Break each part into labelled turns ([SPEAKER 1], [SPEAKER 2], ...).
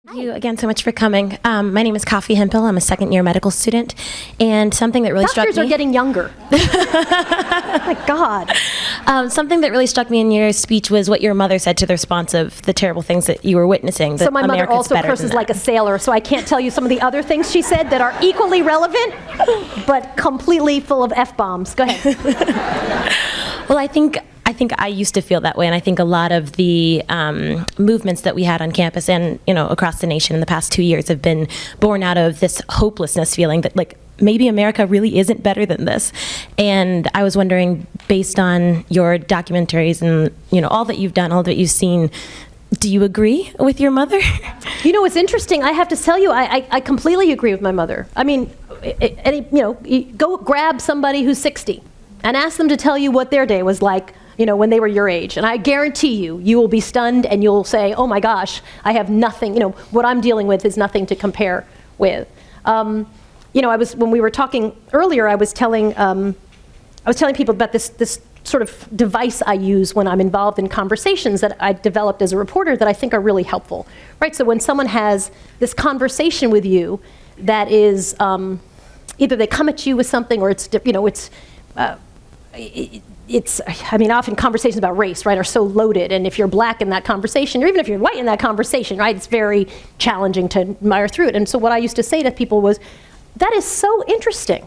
[SPEAKER 1] Thank you again so much for coming. My name is Coffee Hempel. I'm a second-year medical student, and something that really struck me...
[SPEAKER 2] Doctors are getting younger. Oh my God.
[SPEAKER 1] Something that really struck me in your speech was what your mother said to the response of the terrible things that you were witnessing.
[SPEAKER 2] So my mother also curses like a sailor, so I can't tell you some of the other things she said that are equally relevant, but completely full of F-bombs. Go ahead.
[SPEAKER 1] Well, I think I used to feel that way, and I think a lot of the movements that we had on campus and across the nation in the past 2 years have been born out of this hopelessness feeling that maybe America really isn't better than this. And I was wondering, based on your documentaries and all that you've done, all that you've seen, do you agree with your mother?
[SPEAKER 2] It's interesting. I have to tell you, I completely agree with my mother. I mean, go grab somebody who's 60 and ask them to tell you what their day was like when they were your age. And I guarantee you will be stunned and you'll say, oh my gosh, I have nothing, what I'm dealing with is nothing to compare with. When we were talking earlier, I was telling people about this sort of device I use when I'm involved in conversations that I developed as a reporter that I think are really helpful, right? So when someone has this conversation with you that is, either they come at you with something or often conversations about race, right, are so loaded, and if you're black in that conversation, or even if you're white in that conversation, right, it's very challenging to mire through it. And so what I used to say to people was, that is so interesting.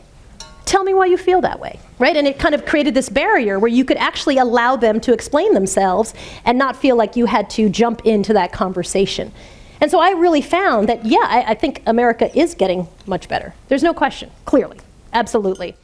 [SPEAKER 2] Tell me why you feel that way, right? And it kind of created this barrier where you could actually allow them to explain themselves and not feel like you had to jump into that conversation. And so I really found that, I think America is getting much better. There's no question, clearly, absolutely.